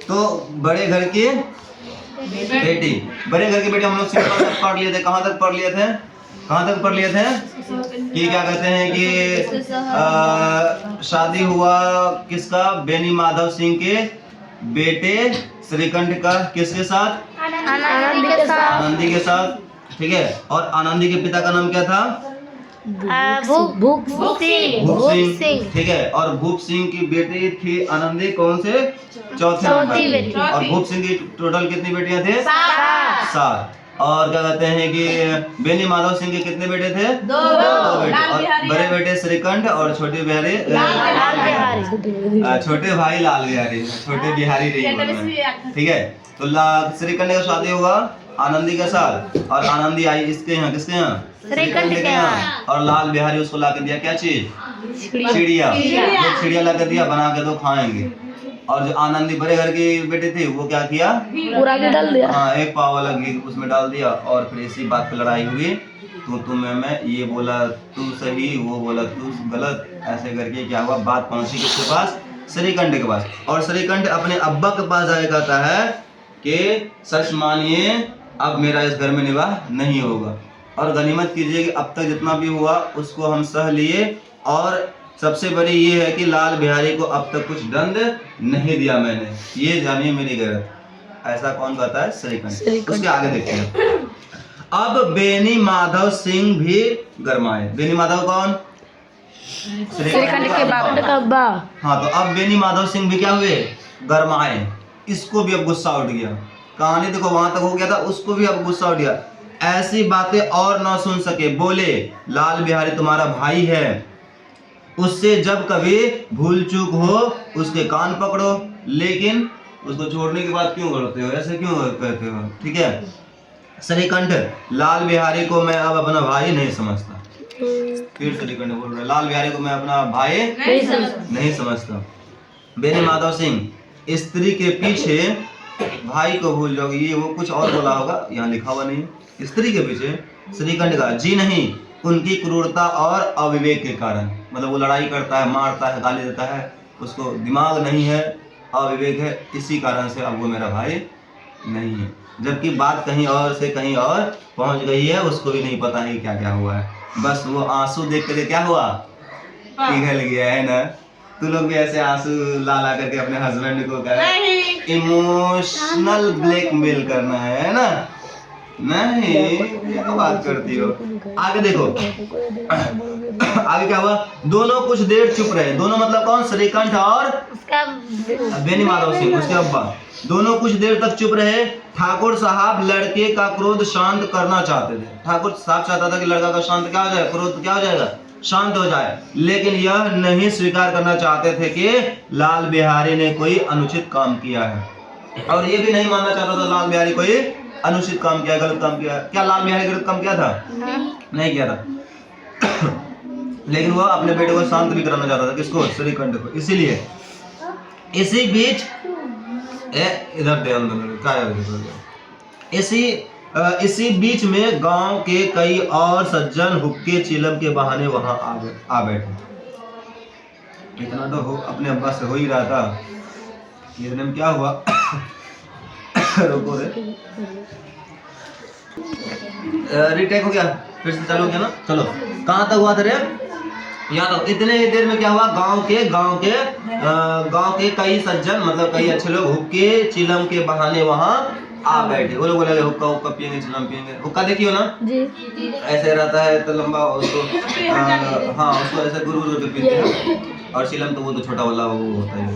तो बड़े घर की बेटी, बड़े घर की बेटी हम लोग सिंपल तक पढ़ लिए थे। कहाँ तक पढ़ लिए थे? कहाँ तक पढ़ लिए थे कि क्या कहते हैं कि शादी हुआ किसका? बेनी माधव सिंह के बेटे श्रीकंठ का किसके साथ? आनंदी के साथ। ठीक है, और आनंदी के पिता का नाम क्या था? भूप सिंह। ठीक है, और भूप सिंह की बेटी थी आनंदी, कौन से? चौथी बेटी। और भूप सिंह की टोटल कितनी बेटियां थे? 7। और क्या कहते हैं कि बेनी माधव सिंह के कितने बेटे थे? 2 बेटे। और बड़े बेटे श्रीकंठ और छोटे बिहारी छोटे भाई लाल बिहारी, छोटे बिहारी नहीं। ठीक है, तो श्रीकंठ का शादी हुआ आनंदी के साथ, और आनंदी आई इसके यहाँ, किसके यहाँ? श्रीकंठ के यहाँ। और लाल बिहारी उसको ला के दिया क्या चीज? चिड़िया ला के दिया, बना के दो खाएंगे। और जो आनंदी बड़े घर की बेटी थी वो क्या किया? पूरा घी डाल दिया। हाँ, 1 पाव वाला घी उसमें डाल दिया, और फिर इसी बात पे लड़ाई हुई। तू मैं, ये बोला तू सही, वो बोला तू गलत, ऐसे करके क्या हुआ? बात पहुंची किसके पास? श्रीकंठ के पास। और श्रीकंठ अपने अब्बा के पास जाके कहता है कि सच मानिए अब मेरा इस घर में निवाह नहीं होगा, और गनीमत कीजिए कि अब तक जितना भी हुआ उसको हम सह लिए, और सबसे बड़ी ये है कि लाल बिहारी को अब तक कुछ दंड नहीं दिया मैंने, ये जानिए मेरी गैरत। ऐसा कौन कहता है? श्रीकंठ। उसके आगे देखते हैं। अब बेनी माधव सिंह भी गरमाए। बेनी माधव कौन? श्रीकंठ के अब्बा। हाँ, तो अब बेनी माधव सिंह भी क्या हुए? गरमाए। इसको भी अब गुस्सा उठ गया। कहानी देखो, वहां तक हो गया था, उसको भी अब गुस्सा उठ गया। ऐसी बातें और न सुन सके, बोले लाल बिहारी तुम्हारा भाई है, उससे जब कभी भूल चूक हो उसके कान पकड़ो, लेकिन उसको छोड़ने के बाद क्यों करते हो? ऐसे क्यों करते हो? ठीक है, श्रीकंठ, लाल बिहारी को मैं अब अपना भाई नहीं समझता। फिर श्रीकंठ बोल रहे लाल बिहारी को मैं अपना भाई नहीं समझता। बेनी माधव सिंह, स्त्री के पीछे भाई को भूल जाओगे, ये वो कुछ और बोला होगा, यहाँ लिखा हुआ नहीं है। स्त्री के पीछे श्रीकंठ का जी नहीं, उनकी क्रूरता और अविवेक के कारण, मतलब वो लड़ाई करता है, मारता है, गाली देता है, उसको दिमाग नहीं है, अविवेक है, इसी कारण से अब वो मेरा भाई नहीं है। जबकि बात कहीं और से कहीं और पहुंच गई है, उसको भी नहीं पता है क्या क्या हुआ है। बस वो आंसू देख कर क्या हुआ? पिघल गया है ना। तू लोग भी ऐसे आंसू ला ला करके अपने हस्बैंड को इमोशनल ब्लैकमेल करना है ना? नहीं, क्या बात करती हो? आगे देखो, आगे क्या हुआ? दोनों कुछ देर चुप रहे। दोनों मतलब कौन? श्रीकंठ और बेनी माधव सिंह, उसके अब्बा। दोनों कुछ देर तक चुप रहे। ठाकुर साहब लड़के का क्रोध शांत करना चाहते थे। ठाकुर साहब चाहता था कि लड़का का शांत क्या हो जाए, क्रोध क्या हो जाएगा? शांत हो जाए। लेकिन यह नहीं स्वीकार करना चाहते थे कि लाल बिहारी ने कोई अनुचित काम किया है, और ये भी नहीं मानना चाहता था लाल बिहारी कोई अनुचित काम किया, गलत काम किया। क्या लाल बिहारी गलत काम किया था? नहीं किया था। लेकिन वह अपने बेटे को शांत भी कराना चाहता था। किसको? श्रीकंठ को। इसीलिए इसी बीच इधर ध्यान देना, इसी बीच में गांव के कई और सज्जन हुक्के चिलम के बहाने वहां आ बैठे। इतना तो हो अपने अब्बा से हो ही रहा था। इतने में क्या हुआ? रोको रे, रीटेक हो गया, फिर से चालू हो गया ना? चलो, कहाँ तक हुआ था रे? यहाँ तक। इतने ही देर में क्या हुआ? गांव के कई सज्जन, मतलब कई अच्छे लोग हुक्के चिलम के बहाने वहां आ बैठे। वो लोग बोले हुक्का पियेंगे, चिलम पियेंगे। हुक्का देखियो ना जी, ऐसे रहता है तो लंबा, उसको हाँ उसको ऐसे गुरु गुरु के पीते हैं, और चिलम तो वो तो छोटा वाला वो होता है।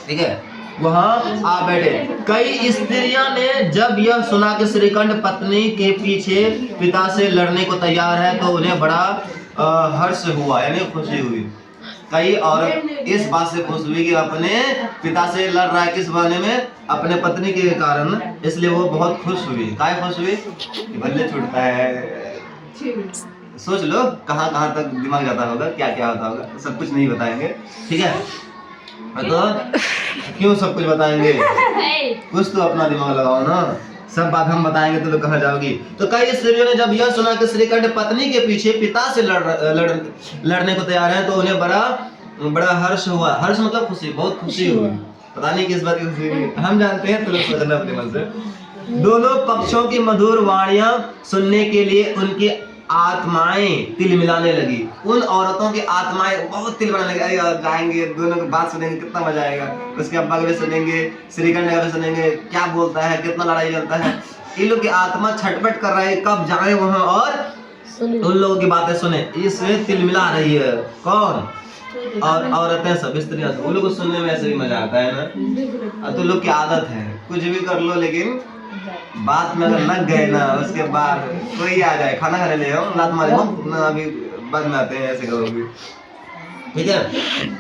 ठीक है, वहां आ बैठे। कई स्त्रियां ने जब यह सुना कि श्रीकंठ पत्नी के पीछे पिता से लड़ने को तैयार है, तो उन्हें बड़ा हर्ष हुआ, यानी खुशी हुई। कई औरत इस बात से खुश हुई कि अपने पिता से लड़ रहा है, किस बहाने में? अपने पत्नी के कारण, इसलिए वो बहुत खुश हुई। काहे खुश हुई? कि बल्ले छूटता है। सोच लो कहाँ कहाँ तक दिमाग जाता होगा, क्या क्या होता होगा, सब कुछ नहीं बताएंगे। ठीक है, तो क्यों सब कुछ बताएंगे? कुछ तो अपना दिमाग लगाओ ना। सब बात हम बताएंगे तो कहाँ जाओगी? तो कई स्त्रियों ने जब यह सुना कि श्रीकंठ पत्नी के पीछे पिता से लड़ने को तैयार है, तो उन्हें बड़ा हर्ष हुआ। हर्ष मतलब खुशी, बहुत खुशी हुई। पता नहीं किस बात की खुशी हुई, हम जानते हैं, तो लोग सोचना अपने मन से। दोनों पक्षों की मधुर वाणियां सुनने के लिए उनकी आत्माएं तिल मिलाने लगी। उन औरतों की आत्माएं बहुत तिल मिलाने लगी। अरे जाएंगे, दोनों की बात सुनेंगे, कितना मजा आएगा। उसके अब्बा का भी सुनेंगे, श्रीखंड का भी सुनेंगे, क्या बोलता है, कितना लड़ाई चलता है। इन लोग की आत्मा छटपट कर रहा है कब जाए वहां और उन लोगों की बातें सुने। इसमें तिल मिला रही है कौन? और औरतें सब स्त्रियां सब। उन लोग को सुनने में ऐसे भी मजा आता है ना। तो लोग की आदत है कुछ भी कर लो, लेकिन बात में अगर लग गए ना, उसके बाद कोई आ जाए खाना खाने ले आओ, लात मारे हम अभी बाद में आते हैं, ऐसे करोगे, ठीक है।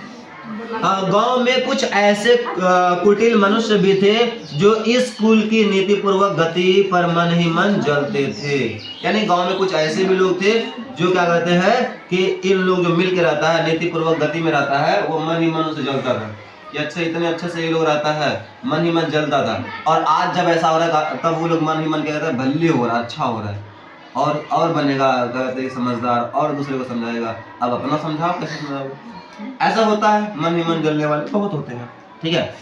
गांव में कुछ ऐसे कुटिल मनुष्य भी थे जो इस कुल की नीति पूर्वक गति पर मन ही मन जलते थे। यानी गांव में कुछ ऐसे भी लोग थे जो क्या कहते हैं कि इन लोग जो मिल के रहता है, नीति पूर्वक गति में रहता है, वो मन ही मन से जलता था कि अच्छा इतने अच्छे से ये लोग रहता है, मन ही मन जलता था। और आज जब ऐसा हो रहा है तब वो लोग मन ही मन क्या कहते हैं, भल्ले हो रहा है, अच्छा हो रहा है, और बनेगा कहते हैं समझदार, और दूसरे को समझाएगा। अब अपना समझाओ, कैसे समझाओ। ऐसा होता है, मन ही मन जलने वाले बहुत होते हैं, ठीक है।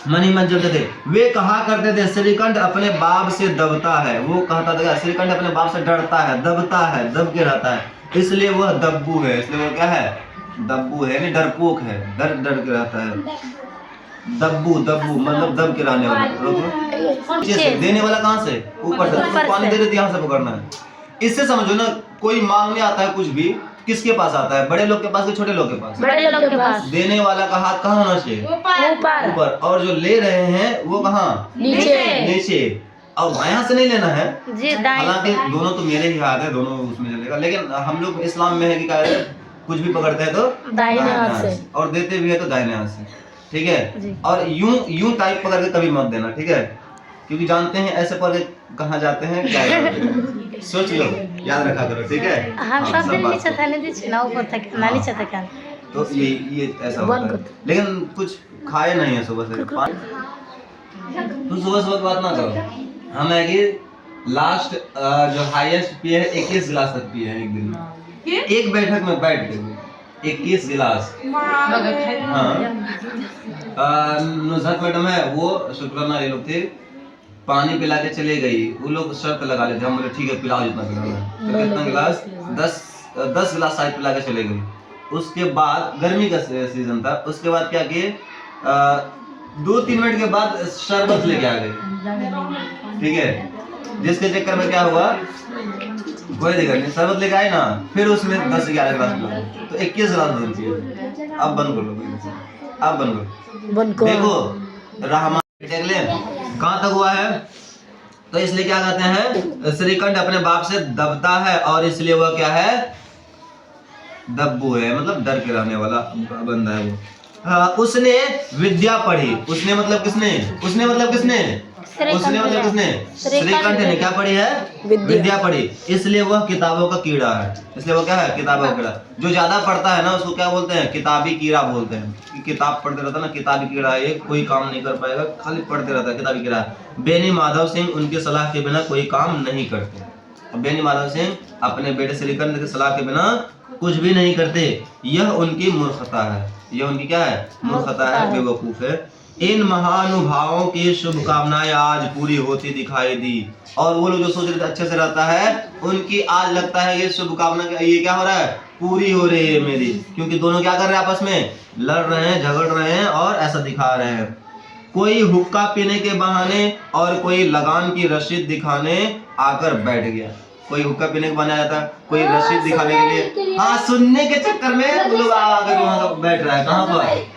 मन ही मन जलते थे। वे कहा करते थे श्रीकंठ अपने बाप से दबता है। वो कहता था श्रीकंठ अपने बाप से डरता है, दबता है, दब के रहता है, इसलिए वह दब्बू है। इसलिए वो क्या है? दब्बू है, नहीं डरपोक है, डर डर के रहता है। दब्बू दब्बू मतलब दब के रहने वाला। देने वाला कहाँ से? ऊपर से। पानी दे देते, यहाँ से पकड़ना है। इससे समझो ना, कोई मांगने आता है कुछ भी, किसके पास आता है? बड़े लोग के पास कि छोटे लोग के पास? बड़े लोग के पास। देने वाला का हाथ कहाँ होना चाहिए? ऊपर। और जो ले रहे हैं वो कहाँ? नीचे। और यहाँ से नहीं लेना है, हालांकि दोनों तो मेरे ही हाथ है, दोनों उसमें चलेगा। लेकिन हम लोग इस्लाम में है कि क्या कुछ भी पकड़ते हैं तो दाहिने हाथ से, और देते भी है तो दाहिने हाथ से, ठीक है। और यूं टाइप पकड़ के कभी मत देना, ठीक है, क्योंकि जानते हैं ऐसे पकड़ के कहाँ जाते हैं, क्या जाते हैं। सोच लो, याद रखा करो, ठीक है। तो ये ऐसा होता है, लेकिन कुछ खाए नहीं है सुबह से। तो सुबह बात ना करो। हम है कि लास्ट जो हाईएस्ट पिए है 21 गिलास तक पिए हैं एक दिन में, एक बैठक में बैठ के 21 गिलास। हाँ, नुज़हत मैडम है, वो शुक्राना ये लोग थे, पानी पिला के चले गई। वो लोग शर्त लगा लेते, हम बोले ठीक है पिलाओ जितना पिलाना है। तो कितना गिलास? 10 गिलास शायद पिला के चले गई। उसके बाद गर्मी का सीजन था, उसके बाद क्या किए, 2-3 मिनट के बाद शरबत लेके आ गए, ठीक है। जिसके चक्कर में क्या हुआ, कोई दिक्कत नहीं, शरबत लेके आए ना, फिर उसमें 10-11 गिलास पिला, तो 21 गिलास बंद किए। अब बंद कर लो, अब बंद करो। देखो रहमान देख ले कहाँ तक हुआ है। तो इसलिए क्या कहते हैं, श्रीकंठ अपने बाप से दबता है, और इसलिए वह क्या है, दब्बू है, मतलब डर के रहने वाला बंदा है वो। उसने विद्या पढ़ी। उसने मतलब किसने? उसने मतलब किसने? श्रीकंठ ने क्या पढ़ी है? विद्या पढ़ी। इसलिए वह किताबों का कीड़ा है। इसलिए वो क्या है? किताबों का कीड़ा। जो ज्यादा पढ़ता है ना उसको क्या बोलते हैं? किताबी कीड़ा बोलते हैं। कि किताब पढ़ते रहता है ना, किताबी कीड़ा है, कोई काम नहीं कर पाएगा, खाली पढ़ते रहता है, किताबी कीड़ा। बेनी माधव सिंह उनकी सलाह के बिना कोई काम नहीं करते। बेनी माधव सिंह अपने बेटे श्रीकंठ की सलाह के बिना कुछ भी नहीं करते। यह उनकी मूर्खता है। यह उनकी क्या है? मूर्खता है, बेवकूफ है। इन महानुभावों की शुभकामनाएं आज पूरी होती दिखाई दी। और वो लोग जो सोच रहे थे अच्छे से रहता है, उनकी आज लगता है ये शुभकामना, ये क्या हो रहा है? पूरी हो रही है मेरी। क्योंकि दोनों क्या कर रहे हैं? आपस में लड़ रहे हैं, झगड़ रहे हैं, और ऐसा दिखा रहे हैं। कोई हुक्का पीने के बहाने और कोई लगान की रसीद दिखाने आकर बैठ गया। कोई हुक्का पीने के बहाने आता है, कोई रसीद दिखाने के लिए, हाँ, सुनने के चक्कर में वो लोग आकर वहाँ बैठ रहा है। कहाँ पर?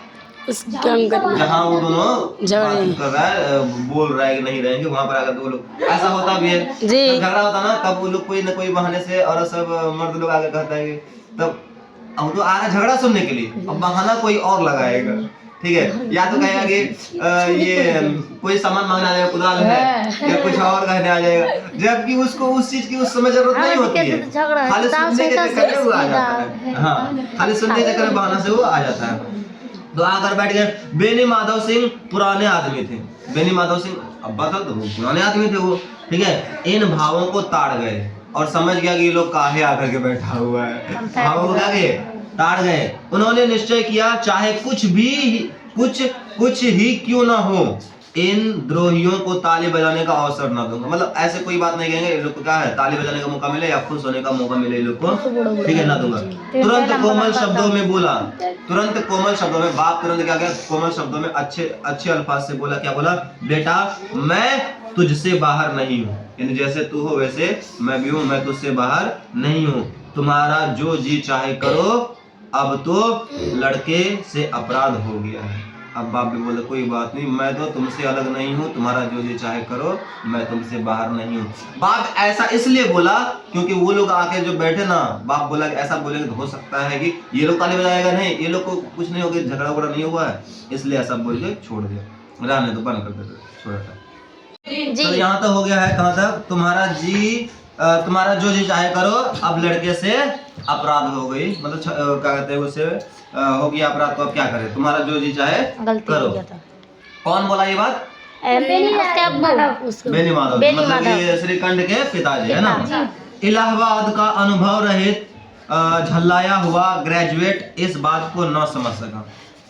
जहाँ वो दोनों बात कर रहा है, बोल रहा है कि नहीं रहेंगे, वहाँ पर आकर वो लोग, ऐसा होता भी है। झगड़ा होता ना, तब वो लोग कोई न कोई बहाने से, और सब मर्द लोग आगे कहता है, तब हम तो आ रहा झगड़ा सुनने के लिए, अब बहाना कोई और लगाएगा, ठीक है। या तो कहेगा कि ये कोई सामान मांगने आ जाएगा, कुदाल है, या कुछ और कहने आ जाएगा, जबकि उसको उस चीज की उस समय जरूरत नहीं होती है। खाली सुनने के चक्कर में वो आ जाता है। हाँ, खाली सुनने के चक्कर में बहाना से वो आ जाता है। तो आकर बैठ गए। बेनी माधव सिंह पुराने आदमी थे। बेनी माधव सिंह अब्बा था तो वो पुराने आदमी थे वो, ठीक है। इन भावों को ताड़ गए और समझ गया कि ये लोग काहे आकर के बैठा हुआ है। भावों को क्या किए? ताड़ गए। उन्होंने निश्चय किया चाहे कुछ कुछ ही क्यों ना हो इन द्रोहियों को ताली बजाने का अवसर ना दूंगा। मतलब ऐसे कोई बात नहीं कहेंगे, इन लोग को क्या है, ताली बजाने का मौका मिले या खुश होने का मौका मिले, इन लोग को ठीक है ना दूंगा। तुरंत कोमल शब्दों में बोला, तुरंत कोमल शब्दों में, बाप तुरंत क्या क्या कोमल शब्दों में अच्छे अच्छे अल्फाज से बोला। क्या बोला? बेटा मैं तुझसे बाहर नहीं हूँ, यानी जैसे तू हो वैसे मैं भी हूँ, मैं तुझसे बाहर नहीं हूँ, तुम्हारा जो जी चाहे करो, अब तो लड़के से अपराध हो गया है। अब बाप भी बोले कोई बात नहीं, मैं तो तुमसे अलग नहीं हूँ, तुम्हारा जो जी चाहे करो, मैं तुमसे बाहर नहीं हूँ। बाप ऐसा इसलिए बोला क्योंकि वो लोग आके जो बैठे ना, बाप बोला कि ऐसा बोलेंगे तो हो सकता है कि ये लोग ताली बजाएगा नहीं, ये लोग को कुछ नहीं होगा, झगड़ा वगड़ा नहीं हुआ है, इसलिए ऐसा बोल के छोड़ दिया, रहने तो बंद कर देते, छोड़ा था। तो यहाँ तक हो गया है, कहाँ तक? तुम्हारा जो जी चाहे करो, अब लड़के से अपराध हो गई, मतलब क्या कहते हैं उसे, हो गया अपराध, तो अब क्या करे, तुम्हारा जो जी चाहे करो। कौन बोला ये बात? बेनी माधव, मतलब ये श्रीकंठ के पिताजी है ना। इलाहाबाद का अनुभव रहित झल्लाया हुआ ग्रेजुएट इस बात को न समझ सका।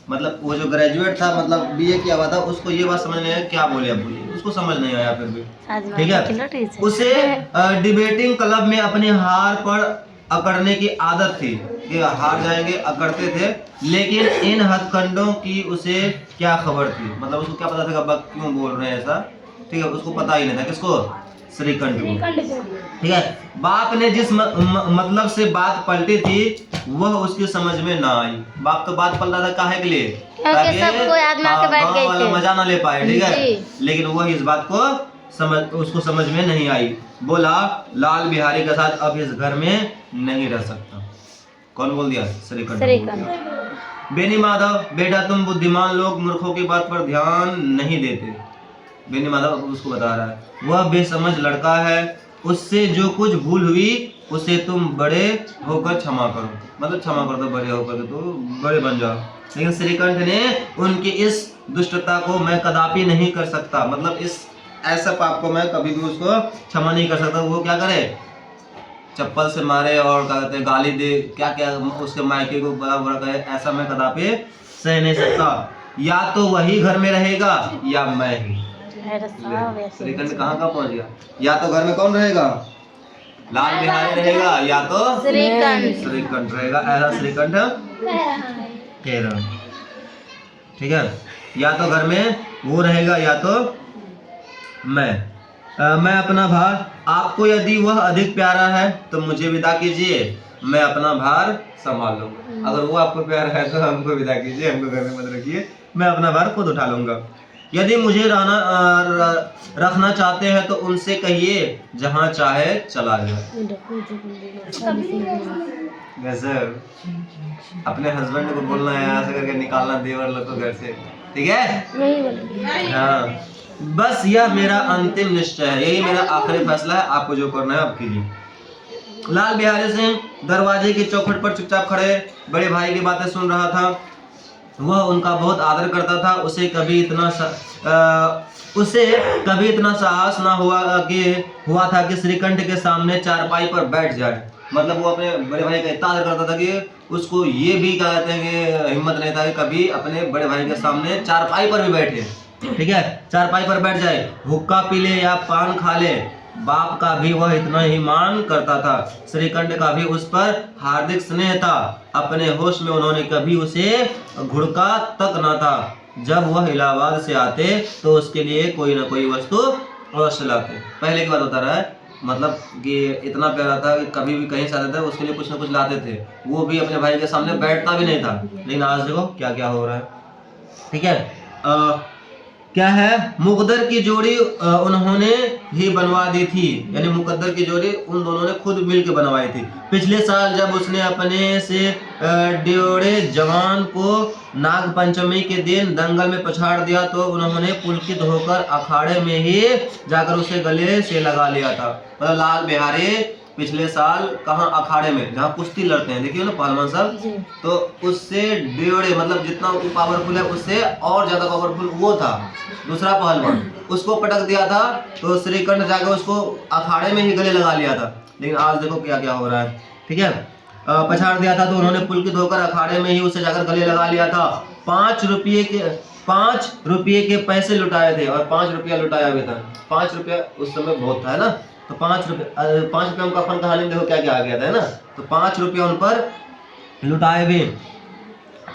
मतलब वो जो ग्रेजुएट था, मतलब बीए किया हुआ था, उसको ये बात समझ नहीं आया क्या बोले अब बोलिए, उसको समझ नहीं आया फिर भी, ठीक है। उसे डिबेटिंग क्लब में अपनी हार पर अकड़ने की आदत थी, कि हार जाएंगे अकड़ते थे, लेकिन इन हथकंडों की उसे क्या खबर थी, मतलब उसको क्या पता था कि अब क्यों बोल रहे हैं ऐसा, ठीक है, उसको पता ही नहीं था। किसको? श्रीकंठ को, ठीक है। बाप ने जिस मतलब से बात पलटी थी वह उसकी समझ में ना आई। बाप तो बात पलटा था काहे के लिए, ताकि गाँव वाला मजा ना ले पाए, ठीक है, लेकिन वह इस बात को उसको समझ में नहीं आई। बोला लाल बिहारी के साथ अब इस घर में नहीं रह सकता। कौन बोल दिया? श्रीकंठ। बेनी माधव, बेटा तुम बुद्धिमान लोग मूर्खों की बात पर ध्यान नहीं देते। बेनी माधव उसको बता रहा है, वह बेसमझ लड़का है, उससे जो कुछ भूल हुई उसे तुम बड़े होकर क्षमा करो, मतलब क्षमा कर दो, बड़े होकर तो बड़े बन जाओ। लेकिन श्रीकंठ ने उनकी इस दुष्टता को मैं कदापि नहीं कर सकता, मतलब इस ऐसा पाप को मैं कभी भी उसको क्षमा नहीं कर सकता। वो क्या करे? चप्पल से मारे और क्या कहते हैं गाली दे, क्या क्या उसके मायके को बड़ा बड़ा कहे, ऐसा मैं कदापि सह नहीं सकता। या तो वही घर में रहेगा या मैं ही। श्रीकंठ कहाँ पहुंच गया? या तो घर में कौन रहेगा? लाल बिहारी रहेगा, या तो श्रीकंठ रहेगा, ऐसा श्रीकंठ कह रहा, ठीक है। या तो घर में वो रहेगा या तो मैं अपना भार, आपको यदि वह अधिक प्यारा है तो मुझे विदा कीजिए, मैं अपना भार संभाल लूंगा। अगर वो आपको प्यारा है तो हमको विदा कीजिए, हमको घर में मत रखिए, मैं अपना भार खुद उठा लूंगा। यदि मुझे रखना चाहते हैं तो उनसे कहिए जहां चाहे चला जाए। वैसे अपने हस्बैंड को बोलना है ऐसे करके निकालना देवर लोग को घर से, ठीक है। हाँ, बस यह मेरा अंतिम निश्चय है, यही मेरा आखिरी फैसला है, आपको जो करना है आप कीजिए। लाल बिहारी सिंह दरवाजे की चौखट पर चुपचाप खड़े बड़े भाई की बातें सुन रहा था। वह उनका बहुत आदर करता था। उसे कभी इतना साहस ना हुआ था कि श्रीकंठ के सामने चारपाई पर बैठ जाए। मतलब वो अपने बड़े भाई का इतना आदर करता था कि उसको ये भी क्या कहते हैं कि हिम्मत नहीं था कि कभी अपने बड़े भाई के सामने चारपाई पर भी बैठे, ठीक है, चारपाई पर बैठ जाए, हुक्का पी ले या पान खा ले। बाप का भी वह इतना ही मान करता था। श्रीकंठ का भी उस पर हार्दिक स्नेह था। अपने होश में उन्होंने कभी उसे घुड़का तक न था। जब वह इलाहाबाद से आते तो उसके लिए कोई न कोई वस्तु अवश्य लाते। पहले की बात बता रहा है, मतलब कि इतना प्यारा था कि कभी भी कहीं से आते थे उसके लिए कुछ न कुछ लाते थे। वो भी अपने भाई के सामने बैठता भी नहीं था। लेकिन आज देखो क्या क्या हो रहा है, ठीक है। क्या है, मुकद्दर की जोड़ी उन्होंने ही बनवा दी थी, यानी मुकद्दर की जोड़ी उन दोनों ने खुद मिलकर बनवाई थी। पिछले साल जब उसने अपने से ड्योड़े जवान को नाग पंचमी के दिन दंगल में पछाड़ दिया तो उन्होंने पुलकित होकर अखाड़े में ही जाकर उसे गले से लगा लिया था। मतलब लाल बिहारी पिछले साल कहाँ, अखाड़े में जहाँ कुश्ती लड़ते हैं, देखिए ना पहलवान साहब, तो उससे ड्योड़े मतलब जितना पावरफुल है उससे और ज्यादा पावरफुल वो था दूसरा पहलवान, उसको पटक दिया था। तो श्रीकंठ जाकर उसको अखाड़े में ही गले लगा लिया था। लेकिन आज देखो क्या क्या हो रहा है, ठीक है। पछाड़ दिया था तो उन्होंने पुलकित होकर अखाड़े में ही उसे जाकर गले लगा लिया था। 5 रुपये 5 रुपये के पैसे लुटाए थे और 5 रुपया लुटाया भी था। 5 रुपया उस समय बहुत था, है ना। तो 5 रुपया उनका फन कहानी देखो क्या क्या आ गया था, है ना। तो 5 रुपया उन पर लुटाए भी,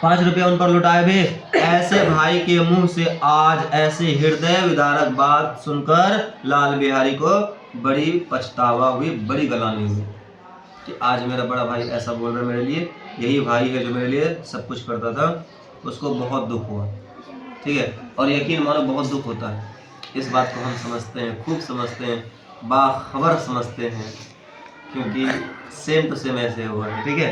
5 रुपया उन पर लुटाए भी। ऐसे भाई के मुंह से आज ऐसी हृदय विदारक बात सुनकर लाल बिहारी को बड़ी पछतावा हुई, बड़ी गलानी हुई कि आज मेरा बड़ा भाई ऐसा बोल रहा है मेरे लिए। यही भाई है जो मेरे लिए सब कुछ करता था। उसको बहुत दुख हुआ, ठीक है। और यकीन मानो बहुत दुख होता है। इस बात को हम समझते हैं, खूब समझते हैं, बाखबर समझते हैं, क्योंकि सेम टू सेम ऐसे हुआ है, ठीक है।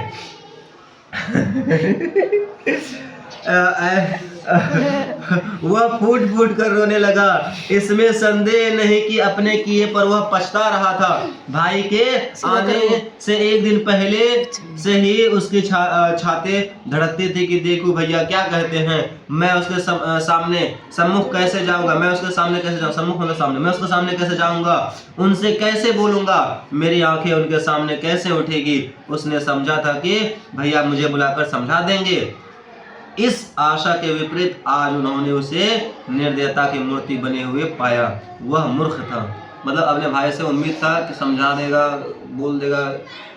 वह फूट फूट कर रोने लगा। इसमें संदेह नहीं कि अपने किए पर वह पछता रहा था। भाई के आने से एक दिन पहले से ही उसकी छाती धड़कती थी कि देखो भैया क्या कहते हैं, मैं उसके सामने सम्मुख कैसे जाऊंगा, मैं उसके सामने कैसे जाऊंगा, सम्मुख मतलब सामने, मैं उसके सामने कैसे जाऊंगा, उनसे कैसे बोलूंगा, मेरी आंखें उनके सामने कैसे उठेगी। उसने समझा था कि भैया मुझे बुलाकर समझा देंगे। इस आशा के विपरीत आज उन्होंने उसे निर्दयता की मूर्ति बने हुए पाया। वह मूर्ख था, मतलब अपने भाई से उम्मीद था कि समझा देगा, बोल देगा,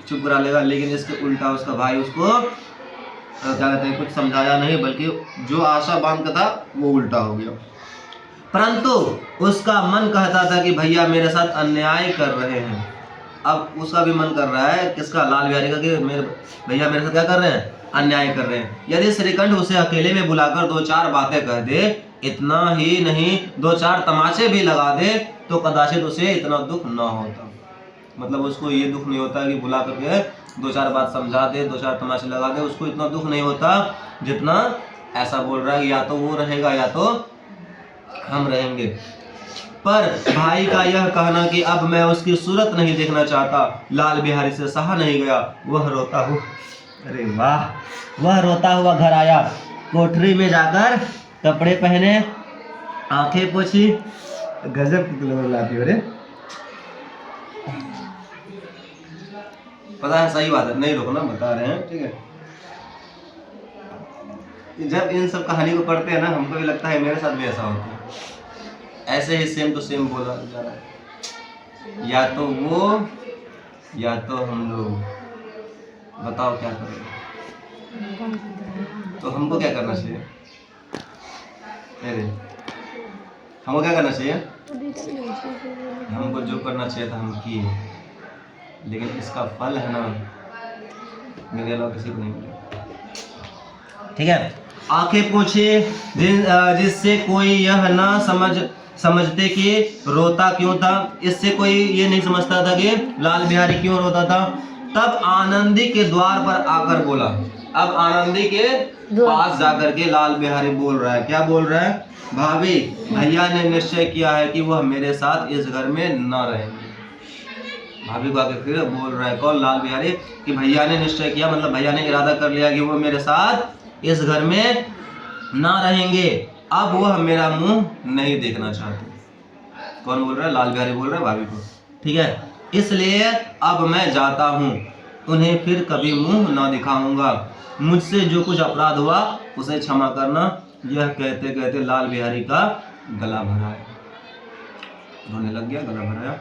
चुप करा लेगा, लेकिन इसके उल्टा उसका भाई उसको क्या कहते हैं, कुछ समझाया नहीं, बल्कि जो आशा बांध का था वो उल्टा हो गया। परंतु उसका मन कहता था कि भैया मेरे साथ अन्याय कर रहे हैं। अब उसका भी मन कर रहा है, किसका, लाल बिहारी का, कि मेरे भैया मेरे साथ क्या कर रहे हैं, अन्याय कर रहे हैं। यदि श्रीकंठ उसे अकेले में बुलाकर 2-4 बातें कह दे, इतना ही नहीं 2-4 तमाचे भी लगा दे, तो कदाचित उसे इतना दुख न होता। मतलब उसको ये दुख नहीं होता कि बुला करके 2-4 बात समझा दे, 2-4 तमाचे लगा दे, उसको इतना दुख नहीं होता जितना ऐसा बोल रहा है, या तो वो रहेगा या तो हम रहेंगे। पर भाई का यह कहना कि अब मैं उसकी सूरत नहीं देखना चाहता, लाल बिहारी से सहा नहीं गया। वह रोता हुआ, अरे वाह, वह रोता हुआ घर आया। कोठरी में जाकर कपड़े पहने, आंखें पोंछी, गजब की तुलना लाती हो रे। पता है, सही बात है, नहीं रोकना, बता रहे हैं, ठीक है। जब इन सब कहानी को पढ़ते हैं ना, हमको भी लगता है मेरे साथ भी ऐसा होता है। ऐसे ही सेम टू सेम बोला जा रहा है, या तो वो या तो हम लोग। बताओ क्या करें, तो हमको क्या करना चाहिए, हमको क्या करना चाहिए, हमको जो करना चाहिए था हम किए, लेकिन इसका फल है ना मेरे अलावा किसी को नहीं मिलेगा, ठीक है। आंखें पोंछे जिससे कोई यह ना समझते कि रोता क्यों था। इससे कोई ये नहीं समझता था कि लाल बिहारी क्यों रोता था। तब आनंदी के द्वार पर आकर बोला। अब आनंदी के पास जाकर के लाल बिहारी बोल रहा है, क्या बोल रहा है, भाभी भैया ने निश्चय किया है कि वह मेरे साथ इस घर में न रहेंगे। भाभी को आके फिर बोल रहा है, कौन, लाल बिहारी, कि भैया ने निश्चय किया, मतलब भैया ने इरादा कर लिया कि वो मेरे साथ इस घर में ना रहेंगे। अब वह मेरा मुंह नहीं देखना चाहते। कौन बोल रहा है, लाल बिहारी बोल रहा है भाभी को, ठीक है। इसलिए अब मैं जाता हूँ, उन्हें फिर कभी मुंह ना दिखाऊंगा। मुझसे जो कुछ अपराध हुआ उसे क्षमा करना। यह कहते कहते लाल बिहारी का गला भराया, रोने लग गया, गला भराया।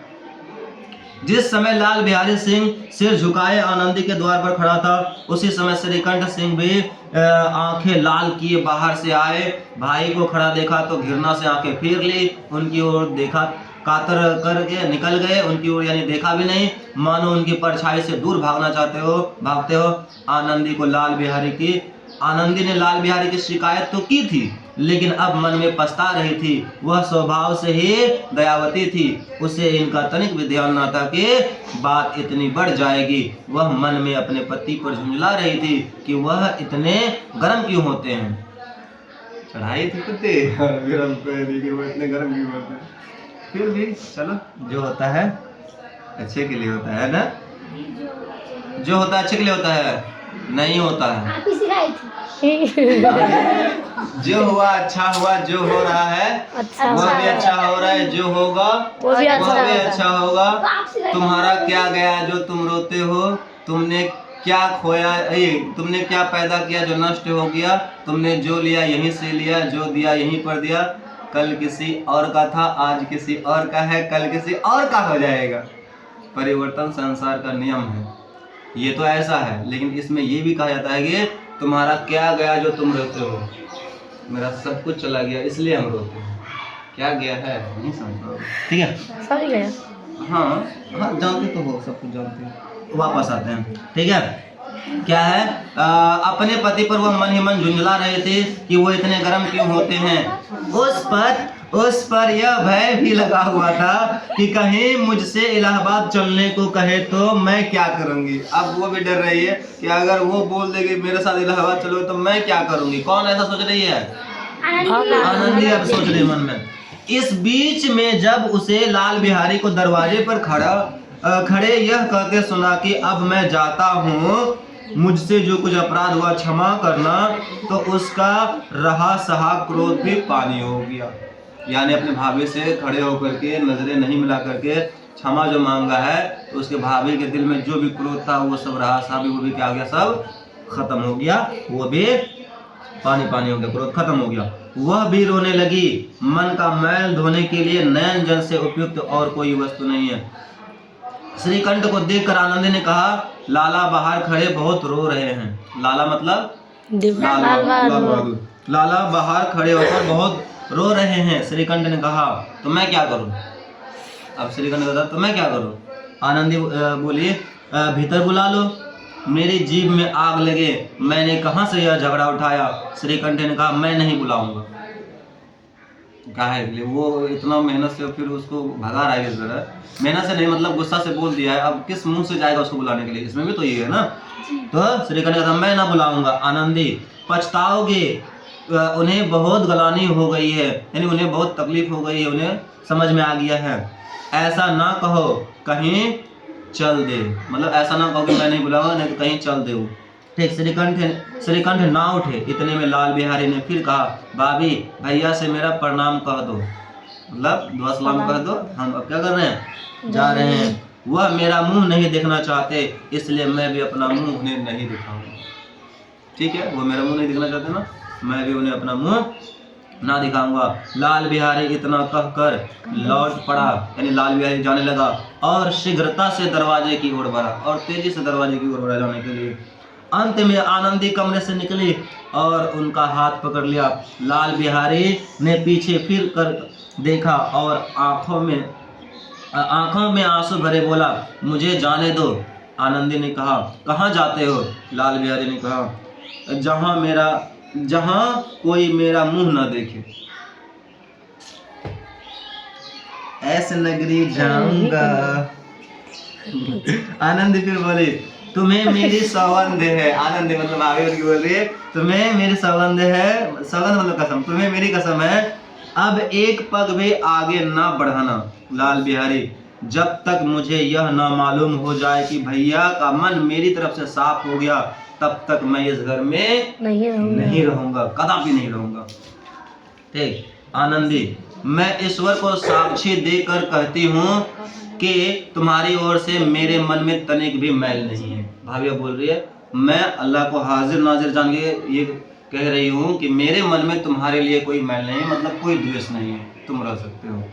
जिस समय लाल बिहारी सिंह सिर झुकाए आनंदी के द्वार पर खड़ा था, उसी समय श्रीकंठ सिंह भी आंखें लाल किए बाहर से आए। भाई को खड़ा देखा तो घृणा से आंखें फेर ली, उनकी ओर देखा, कातर करके निकल गए उनकी ओर, यानी देखा भी नहीं, मानो उनकी परछाई से दूर भागना भागते हो। आनंदी ने लाल बिहारी की शिकायत तो की थी, लेकिन अब मन में पछता रही थी। वह स्वभाव से ही दयावती थी, उसे इनका तनिक भी ध्यान न था कि बात इतनी बढ़ जाएगी। वह मन में अपने पति पर झुंझला रही थी कि वह इतने गर्म क्यों होते हैं। चढ़ाई थी कुत्ते गरम वो इतने गर्म क्यों होते हैं। फिर भी चलो, जो होता है अच्छे के लिए होता है ना, जो होता है अच्छे के लिए होता है, नहीं होता है। जो हुआ अच्छा हुआ, जो हो रहा है वह भी अच्छा हो रहा है, जो होगा वह भी अच्छा होगा। तुम्हारा क्या गया जो तुम रोते हो, तुमने क्या खोया, तुमने क्या पैदा किया जो नष्ट हो गया, तुमने जो लिया यहीं से लिया, जो दिया यहीं पर दिया। कल किसी और का था, आज किसी और का है, कल किसी और का हो जाएगा। परिवर्तन संसार का नियम है, ये तो ऐसा है। लेकिन इसमें ये भी कहा जाता है कि तुम्हारा क्या गया जो तुम रोते हो, मेरा सब कुछ चला गया इसलिए हम रोते हैं। क्या गया है नहीं समझ पाओगे, ठीक है। सही गया। हाँ हाँ, जानते तो हो, सब कुछ जानते हैं। वापस आते हैं, ठीक है। क्या है, अपने पति पर वह मन ही मन झुंझला रहे थे कि वो इतने गर्म क्यों होते हैं। उस पर यह भय भी लगा हुआ था कि कहीं मुझसे इलाहाबाद चलने को कहे तो मैं क्या करूंगी। अब वो भी डर रही है कि अगर वो बोल देगी मेरे साथ इलाहाबाद चलो तो मैं क्या करूंगी। कौन ऐसा सोच रही है? आनंदी अब सोच रही मन में। इस बीच में जब उसे लाल बिहारी को दरवाजे पर खड़े यह कहते सुना कि अब मैं जाता हूँ, मुझसे जो कुछ अपराध हुआ क्षमा करना, तो उसका रहा सहा क्रोध भी पानी हो गया। यानी अपने भाभी से खड़े होकर के नजरें नहीं मिला करके क्षमा जो मांगा है, तो उसके भाभी के दिल में जो भी क्रोध था वो सब रहा सहा भी, वो भी क्या हो गया, सब खत्म हो गया। वो भी पानी पानी हो गया, क्रोध खत्म हो गया। वह भी रोने लगी। मन का मैल धोने के लिए नयन जल से उपयुक्त और कोई वस्तु नहीं है। श्रीकंठ को देखकर आनंदी ने कहा, लाला बाहर खड़े बहुत रो रहे हैं। लाला मतलब लाल बहादुर। लाला बाहर खड़े होकर बहुत रो रहे हैं। श्रीकंठ ने कहा, तो मैं क्या करूं? अब श्रीकंठ ने कहा, तो मैं क्या करूं? आनंदी बोली, भीतर बुला लो, मेरी जीभ में आग लगे, मैंने कहां से यह झगड़ा उठाया। श्रीकंठ ने कहा, मैं नहीं बुलाऊंगा। कहा है वो इतना मेहनत से फिर उसको भगा रहा है किस तरह, मेहनत से नहीं मतलब गुस्सा से बोल दिया है, अब किस मुंह से जाएगा उसको बुलाने के लिए, इसमें भी तो ये है ना। तो श्रीकंठ ने कहा, मैं ना बुलाऊंगा। आनंदी, पछताओगे, उन्हें बहुत गलानी हो गई है, यानी उन्हें बहुत तकलीफ हो गई है, उन्हें समझ में आ गया है। ऐसा ना कहो, कहीं चल दे, मतलब ऐसा ना कहो कि मैं नहीं बुलाऊंगा, नहीं तो कहीं चल दे। ठीक, श्रीकंठ ना उठे। इतने में लाल बिहारी ने फिर कहा, भाभी भैया से मेरा प्रणाम कह दो, मतलब दुआ सलाम कह दो, हम अब क्या कर रहे हैं, जा रहे हैं। वह मेरा मुंह नहीं देखना चाहते, इसलिए मैं भी अपना मुंह उन्हें नहीं दिखाऊंगा। ठीक है, वो मेरा मुंह नहीं दिखना चाहते ना, मैं भी उन्हें अपना मुंह ना दिखाऊंगा। लाल बिहारी इतना कहकर लौट पड़ा, यानी लाल बिहारी जाने लगा और शीघ्रता से दरवाजे की ओर बढ़ा, और तेजी से दरवाजे की ओर बढ़ा जाने के लिए। अंत में आनंदी कमरे से निकली और उनका हाथ पकड़ लिया। लाल बिहारी ने पीछे फिर कर देखा और आंखों में आंसू भरे बोला, मुझे जाने दो। आनंदी ने कहा, कहाँ जाते हो? लाल बिहारी ने कहा, जहां कोई मेरा मुंह न देखे, ऐसे नगरी जाऊंगा। आनंदी फिर बोली, तुम्हें मेरी सौगंध है। आनंदी मतलब आगे की बोल रही है, तुम्हें मेरी सौगंध है, सौगंध मतलब कसम, तुम्हें मेरी कसम है, अब एक पग भी आगे ना बढ़ाना। लाल बिहारी, जब तक मुझे यह ना मालूम हो जाए कि भैया का मन मेरी तरफ से साफ हो गया, तब तक मैं इस घर में नहीं रहूंगा, कदापि नहीं रहूंगा। ठीक, आनंदी, मैं ईश्वर को साक्षी देकर कहती हूँ कि तुम्हारी ओर से मेरे मन में तनिक भी मैल नहीं है। भाभी बोल रही है, मैं अल्लाह को हाजिर नाजिर जान के ये कह रही हूँ कि मेरे मन में तुम्हारे लिए कोई मैल नहीं है, मतलब कोई द्वेष नहीं है, तुम रह सकते हो।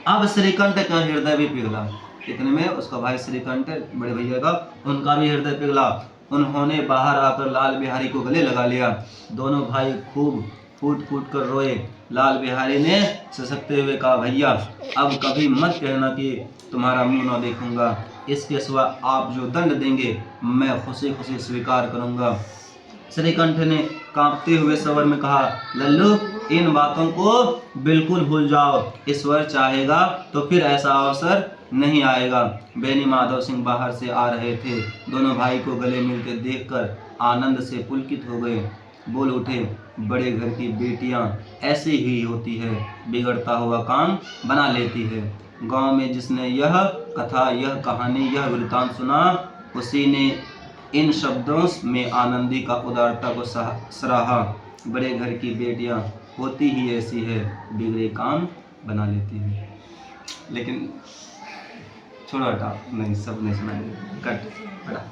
अब श्रीकंठ का हृदय भी पिघला। इतने में उसका भाई श्रीकंठ, बड़े भैया का, उनका भी हृदय पिघला। उन्होंने बाहर आकर लाल बिहारी को गले लगा लिया। दोनों भाई खूब फूट फूट कर रोए। लाल बिहारी ने ससकते हुए कहा, भैया अब कभी मत कहना कि तुम्हारा मुंह ना देखूंगा, इसके सिवा आप जो दंड देंगे मैं खुशी खुशी स्वीकार करूंगा। श्रीकंठ ने कांपते हुए स्वर में कहा, लल्लू इन बातों को बिल्कुल भूल जाओ, ईश्वर चाहेगा तो फिर ऐसा अवसर नहीं आएगा। बेनी माधव सिंह बाहर से आ रहे थे। दोनों भाई को गले मिलते देखकर आनंद से पुलकित हो गए। बोल उठे, बड़े घर की बेटियां ऐसी ही होती है, बिगड़ता हुआ काम बना लेती है। गांव में जिसने यह कथा, यह कहानी, यह वृत्तांत सुना, उसी ने इन शब्दों में आनंदी का उदारता को सराहा। बड़े घर की बेटियां होती ही ऐसी है, बिगड़े काम बना लेती है। लेकिन छोड़ो, हटा, नहीं सब नहीं सुनाएंगे, कट, हटा।